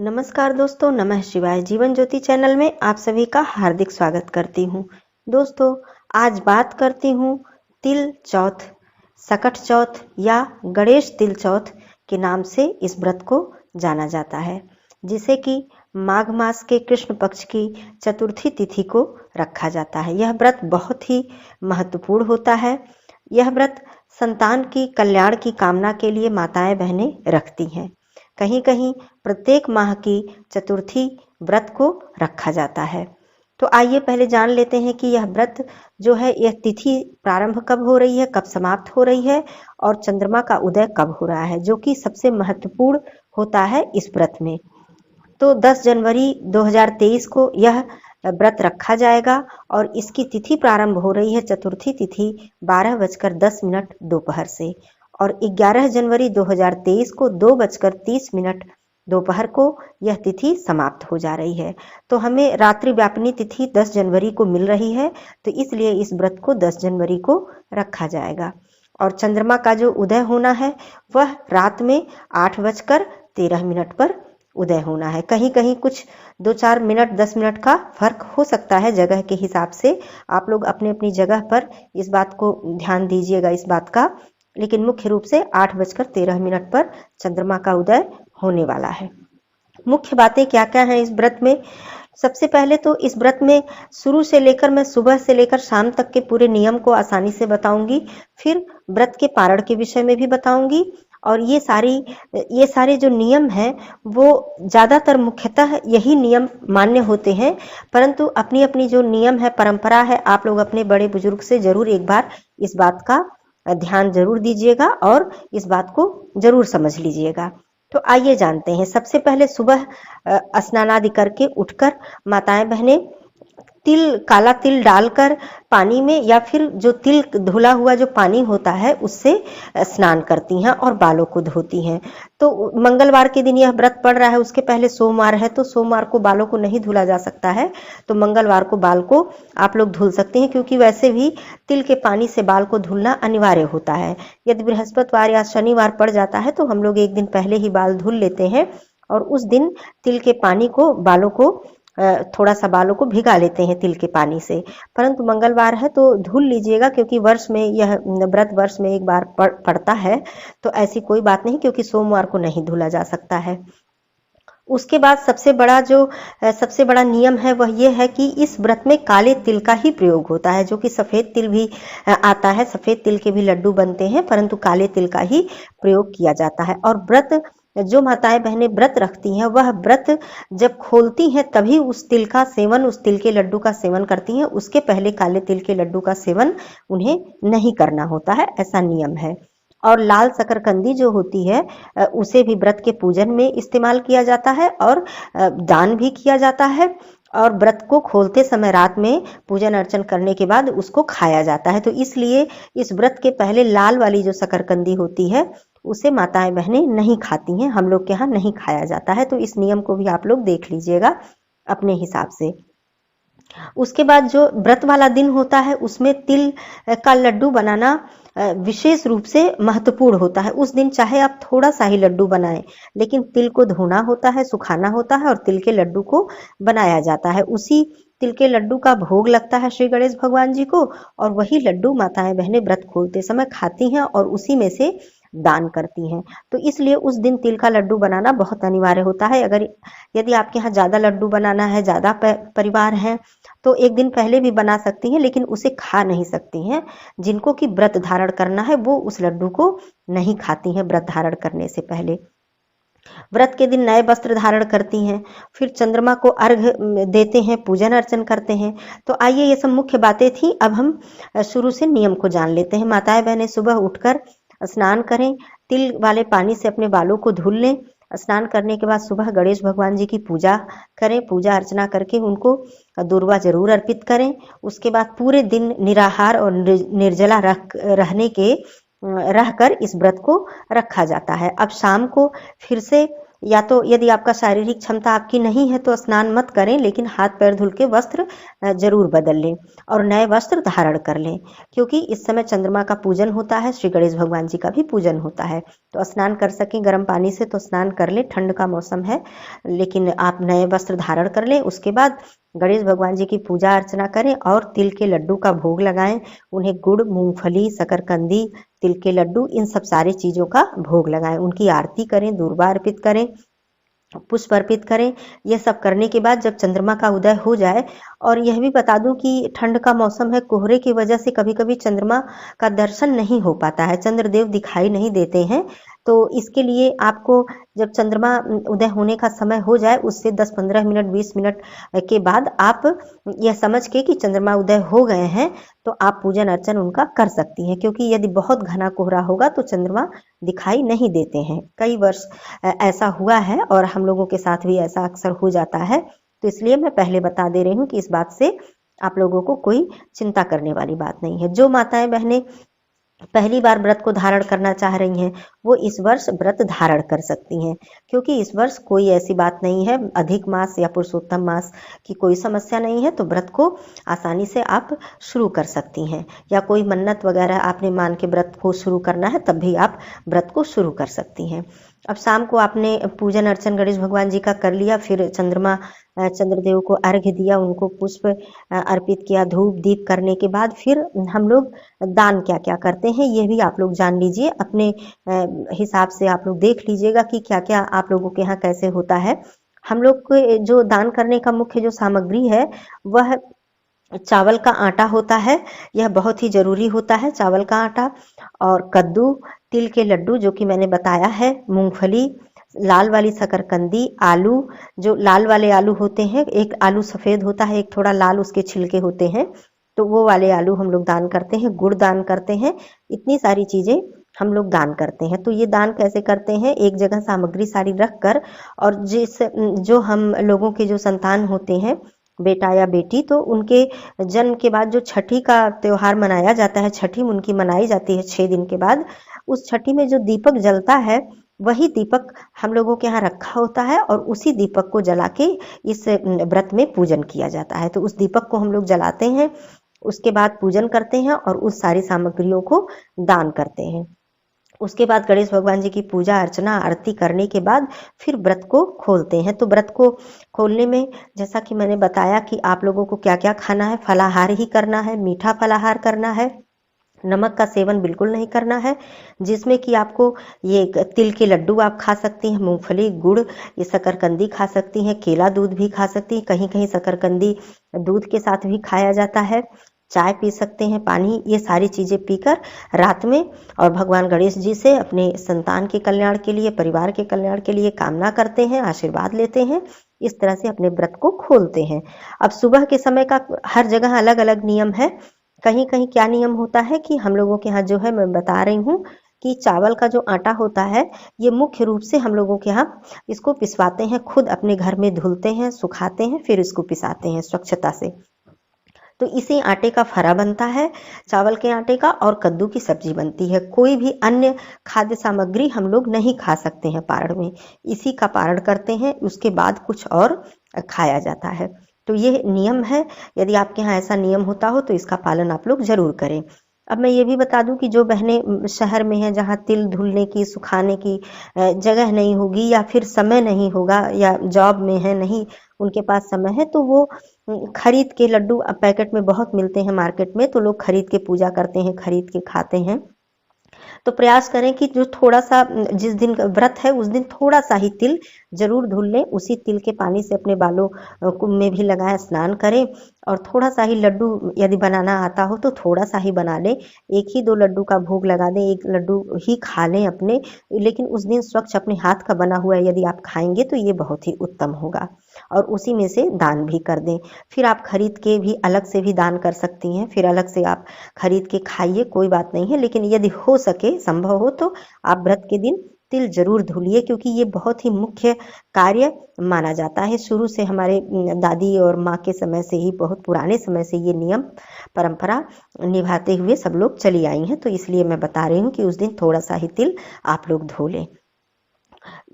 नमस्कार दोस्तों, नमः शिवाय। जीवन ज्योति चैनल में आप सभी का हार्दिक स्वागत करती हूँ। दोस्तों, आज बात करती हूँ तिल चौथ, सकट चौथ या गणेश तिल चौथ के नाम से इस व्रत को जाना जाता है, जिसे कि माघ मास के कृष्ण पक्ष की चतुर्थी तिथि को रखा जाता है। यह व्रत बहुत ही महत्वपूर्ण होता है। यह व्रत संतान की कल्याण की कामना के लिए माताएं बहनें रखती हैं। कहीं कहीं प्रत्येक माह की चतुर्थी व्रत को रखा जाता है। तो आइए पहले जान लेते हैं कि यह व्रत जो है, यह तिथि प्रारंभ कब हो रही है, कब समाप्त हो रही है और चंद्रमा का उदय कब हो रहा है, जो कि सबसे महत्वपूर्ण होता है इस व्रत में। तो 10 जनवरी 2023 को यह व्रत रखा जाएगा और इसकी तिथि प्रारंभ हो रही है, चतुर्थी तिथि 12:10 दोपहर से, और 11 जनवरी 2023 को 2:30 दोपहर को यह तिथि समाप्त हो जा रही है। तो हमें रात्रि व्यापिनी तिथि 10 जनवरी को मिल रही है, तो इसलिए इस व्रत को 10 जनवरी को रखा जाएगा। और चंद्रमा का जो उदय होना है वह रात में 8:13 पर उदय होना है। कहीं कहीं कुछ 2-4 मिनट 10 मिनट का फर्क हो सकता है जगह के हिसाब से। आप लोग अपनी अपनी जगह पर इस बात को ध्यान दीजिएगा इस बात का, लेकिन मुख्य रूप से 8:13 पर चंद्रमा का उदय होने वाला है। मुख्य बातें क्या क्या हैं इस व्रत में? सबसे पहले तो इस व्रत में शुरू से लेकर मैं सुबह से लेकर शाम तक के पूरे नियम को आसानी से बताऊंगी। फिर व्रत के पारण के विषय में भी बताऊंगी। और ये सारे जो नियम हैं वो ज्यादातर मुख्यतः यही नियम मान्य होते हैं, परंतु अपनी अपनी जो नियम है, परंपरा है, आप लोग अपने बड़े बुजुर्ग से जरूर एक बार इस बात का ध्यान जरूर दीजिएगा और इस बात को जरूर समझ लीजिएगा। तो आइए जानते हैं। सबसे पहले सुबह स्नान आदि करके उठकर माताएं बहनें काला तिल डालकर पानी में, या फिर जो तिल धुला हुआ जो पानी होता है उससे स्नान करती हैं और बालों को धोती हैं। तो मंगलवार के दिन यह व्रत पड़ रहा है, उसके पहले सोमवार है, तो सोमवार को बालों को नहीं धुला जा सकता है, तो मंगलवार को बाल को आप लोग धुल सकते हैं, क्योंकि वैसे भी तिल के पानी से बाल को धुलना अनिवार्य होता है। यदि बृहस्पतिवार या शनिवार पड़ जाता है तो हम लोग एक दिन पहले ही बाल धुल लेते हैं और उस दिन तिल के पानी को बालों को थोड़ा सा बालों को भिगा लेते हैं तिल के पानी से। परंतु मंगलवार है तो धुल लीजिएगा, क्योंकि वर्ष में यह व्रत वर्ष में एक बार पड़ता है, तो ऐसी कोई बात नहीं, क्योंकि सोमवार को नहीं धुला जा सकता है। उसके बाद सबसे बड़ा नियम है वह यह है कि इस व्रत में काले तिल का ही प्रयोग होता है, जो कि सफेद तिल भी आता है, सफेद तिल के भी लड्डू बनते हैं, परंतु काले तिल का ही प्रयोग किया जाता है। और व्रत जो माताएं बहनें व्रत रखती हैं वह व्रत जब खोलती हैं तभी उस तिल का सेवन, उस तिल के लड्डू का सेवन करती हैं। उसके पहले काले तिल के लड्डू का सेवन उन्हें नहीं करना होता है, ऐसा नियम है। और लाल शकरकंदी जो होती है उसे भी व्रत के पूजन में इस्तेमाल किया जाता है और दान भी किया जाता है। और व्रत को खोलते समय रात में पूजन अर्चन करने के बाद उसको खाया जाता है। तो इसलिए इस व्रत के पहले लाल वाली जो शकरकंदी होती है उसे माताएं बहनें नहीं खाती हैं, हम लोग के यहाँ नहीं खाया जाता है। तो इस नियम को भी आप लोग देख लीजिएगा अपने हिसाब से। उसके बाद जो व्रत वाला दिन होता है उसमें तिल का लड्डू बनाना विशेष रूप से महत्वपूर्ण होता है। उस दिन चाहे आप थोड़ा सा ही लड्डू बनाएं, लेकिन तिल को धोना होता है, सुखाना होता है और तिल के लड्डू को बनाया जाता है। उसी तिल के लड्डू का भोग लगता है श्री गणेश भगवान जी को, और वही लड्डू माताएं बहनें व्रत खोलते समय खाती हैं और उसी में से दान करती हैं। तो इसलिए उस दिन तिल का लड्डू बनाना बहुत अनिवार्य होता है। यदि आपके यहाँ ज्यादा लड्डू बनाना है, ज्यादा परिवार है, तो एक दिन पहले भी बना सकती हैं, लेकिन उसे खा नहीं सकती हैं। जिनको कि व्रत धारण करना है वो उस लड्डू को नहीं खाती हैं व्रत धारण करने से पहले। व्रत के दिन नए वस्त्र धारण करती हैं, फिर चंद्रमा को अर्घ देते हैं, पूजन अर्चन करते हैं। तो आइए, ये सब मुख्य बातें थी। अब हम शुरू से नियम को जान लेते हैं। माताएं बहनें सुबह उठकर स्नान करें, तिल वाले पानी से अपने बालों को धुल लें। स्नान करने के बाद सुबह गणेश भगवान जी की पूजा करें, पूजा अर्चना करके उनको दूर्वा जरूर अर्पित करें। उसके बाद पूरे दिन निराहार और निर्जला रहकर इस व्रत को रखा जाता है। अब शाम को फिर से या तो यदि आपका शारीरिक क्षमता आपकी नहीं है तो स्नान मत करें, लेकिन हाथ पैर धुल के वस्त्र जरूर बदल लें और नए वस्त्र धारण कर लें, क्योंकि इस समय चंद्रमा का पूजन होता है, श्री गणेश भगवान जी का भी पूजन होता है। तो स्नान कर सकें गर्म पानी से तो स्नान कर लें, ठंड का मौसम है, लेकिन आप नए वस्त्र धारण कर लें। उसके बाद गणेश भगवान जी की पूजा अर्चना करें और तिल के लड्डू का भोग लगाएं। उन्हें गुड़, मूंगफली, शकरकंदी, तिल के लड्डू, इन सब सारी चीजों का भोग लगाएं। उनकी आरती करें, दूर्वा अर्पित करें, पुष्प अर्पित करें। यह सब करने के बाद जब चंद्रमा का उदय हो जाए, और यह भी बता दूं कि ठंड का मौसम है, कोहरे की वजह से कभी कभी चंद्रमा का दर्शन नहीं हो पाता है, चंद्रदेव दिखाई नहीं देते हैं। तो इसके लिए आपको जब चंद्रमा उदय होने का समय हो जाए, उससे 10-15 मिनट 20 मिनट के बाद आप यह समझ के कि चंद्रमा उदय हो गए हैं तो आप पूजन अर्चन उनका कर सकती हैं, क्योंकि यदि बहुत घना कोहरा होगा तो चंद्रमा दिखाई नहीं देते हैं। कई वर्ष ऐसा हुआ है और हम लोगों के साथ भी ऐसा अक्सर हो जाता है। तो इसलिए मैं पहले बता दे रही हूँ कि इस बात से आप लोगों को कोई चिंता करने वाली बात नहीं है। जो माताएं बहनें पहली बार व्रत को धारण करना चाह रही हैं, वो इस वर्ष व्रत धारण कर सकती हैं, क्योंकि इस वर्ष कोई ऐसी बात नहीं है, अधिक मास या पुरुषोत्तम मास की कोई समस्या नहीं है, तो व्रत को आसानी से आप शुरू कर सकती हैं। या कोई मन्नत वगैरह आपने मान के व्रत को शुरू करना है, तब भी आप व्रत को शुरू कर सकती हैं। अब शाम को आपने पूजन अर्चन गणेश भगवान जी का कर लिया, फिर चंद्रदेव को अर्घ्य दिया, उनको पुष्प अर्पित किया, धूप दीप करने के बाद फिर हम लोग दान क्या क्या करते हैं ये भी आप लोग जान लीजिए। अपने हिसाब से आप लोग देख लीजिएगा कि क्या क्या आप लोगों के यहाँ कैसे होता है। हम लोग को जो दान करने का मुख्य जो सामग्री है वह चावल का आटा होता है, यह बहुत ही जरूरी होता है, चावल का आटा, और कद्दू, तिल के लड्डू जो कि मैंने बताया है, मूंगफली, लाल वाली शकरकंदी, आलू, जो लाल वाले आलू होते हैं, एक आलू सफेद होता है, एक थोड़ा लाल उसके छिलके होते हैं, तो वो वाले आलू हम लोग दान करते हैं, गुड़ दान करते हैं। इतनी सारी चीजें हम लोग दान करते हैं। तो ये दान कैसे करते हैं, एक जगह सामग्री सारी रख कर, और जो हम लोगों के जो संतान होते हैं, बेटा या बेटी, तो उनके जन्म के बाद जो छठी का त्योहार मनाया जाता है, छठी उनकी मनाई जाती है 6 दिन के बाद, उस छठी में जो दीपक जलता है वही दीपक हम लोगों के यहाँ रखा होता है, और उसी दीपक को जला के इस व्रत में पूजन किया जाता है। तो उस दीपक को हम लोग जलाते हैं, उसके बाद पूजन करते हैं और उस सारी सामग्रियों को दान करते हैं। उसके बाद गणेश भगवान जी की पूजा अर्चना आरती करने के बाद फिर व्रत को खोलते हैं। तो व्रत को खोलने में जैसा कि मैंने बताया कि आप लोगों को क्या क्या खाना है, फलाहार ही करना है, मीठा फलाहार करना है, नमक का सेवन बिल्कुल नहीं करना है, जिसमें कि आपको ये तिल के लड्डू आप खा सकती हैं, मूंगफली, गुड़, ये शकरकंदी खा सकती हैं, केला दूध भी खा सकती हैं, कहीं कहीं शकरकंदी दूध के साथ भी खाया जाता है, चाय पी सकते हैं, पानी, ये सारी चीजें पीकर रात में और भगवान गणेश जी से अपने संतान के कल्याण के लिए, परिवार के कल्याण के लिए कामना करते हैं, आशीर्वाद लेते हैं। इस तरह से अपने व्रत को खोलते हैं। अब सुबह के समय का हर जगह अलग अलग नियम है। कहीं कहीं क्या नियम होता है कि हम लोगों के यहाँ जो है, मैं बता रही हूँ कि चावल का जो आटा होता है, ये मुख्य रूप से हम लोगों के यहाँ इसको पिसवाते हैं, खुद अपने घर में धुलते हैं, सुखाते हैं, फिर इसको पिसाते हैं स्वच्छता से। तो इसी आटे का फरा बनता है, चावल के आटे का, और कद्दू की सब्जी बनती है। कोई भी अन्य खाद्य सामग्री हम लोग नहीं खा सकते हैं पारण में, इसी का पारण करते हैं, उसके बाद कुछ और खाया जाता है। तो ये नियम है, यदि आपके यहाँ ऐसा नियम होता हो तो इसका पालन आप लोग जरूर करें। अब मैं ये भी बता दूं कि जो बहनें शहर में हैं, जहाँ तिल धुलने की, सुखाने की जगह नहीं होगी, या फिर समय नहीं होगा, या जॉब में है, नहीं उनके पास समय है, तो वो खरीद के लड्डू पैकेट में बहुत मिलते हैं मार्केट में, तो लोग खरीद के पूजा करते हैं, खरीद के खाते हैं। तो प्रयास करें कि जो थोड़ा सा, जिस दिन व्रत है उस दिन थोड़ा सा ही तिल जरूर धुल लें, उसी तिल के पानी से अपने बालों में भी लगाएं, स्नान करें, और थोड़ा सा ही लड्डू यदि बनाना आता हो तो थोड़ा सा ही बना लें, 1 ही 2 लड्डू का भोग लगा दें, 1 लड्डू ही खा लें अपने, लेकिन उस दिन स्वच्छ अपने हाथ का बना हुआ यदि आप खाएंगे तो ये बहुत ही उत्तम होगा, और उसी में से दान भी कर दें। फिर आप खरीद के भी अलग से भी दान कर सकती हैं, फिर अलग से आप खरीद के खाइए, कोई बात नहीं है, लेकिन यदि हो सके, संभव हो, तो आप व्रत के दिन तिल जरूर धुलिए, क्योंकि ये बहुत ही मुख्य कार्य माना जाता है। शुरू से हमारे दादी और माँ के समय से ही, बहुत पुराने समय से ये नियम परंपरा निभाते हुए सब लोग चली आई हैं। तो इसलिए मैं बता रही हूँ कि उस दिन थोड़ा सा ही तिल आप लोग धो लें।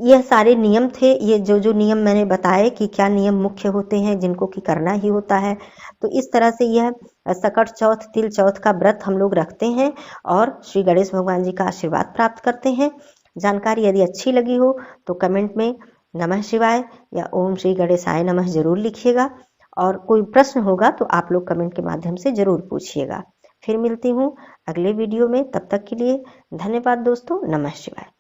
यह सारे नियम थे, ये जो नियम मैंने बताए कि क्या नियम मुख्य होते हैं जिनको कि करना ही होता है। तो इस तरह से यह सकट चौथ, तिल चौथ का व्रत हम लोग रखते हैं और श्री गणेश भगवान जी का आशीर्वाद प्राप्त करते हैं। जानकारी यदि अच्छी लगी हो तो कमेंट में नमः शिवाय या ओम श्री गणेशाय नमः जरूर लिखिएगा, और कोई प्रश्न होगा तो आप लोग कमेंट के माध्यम से जरूर पूछिएगा। फिर मिलती हूँ अगले वीडियो में, तब तक के लिए धन्यवाद दोस्तों। नमः शिवाय।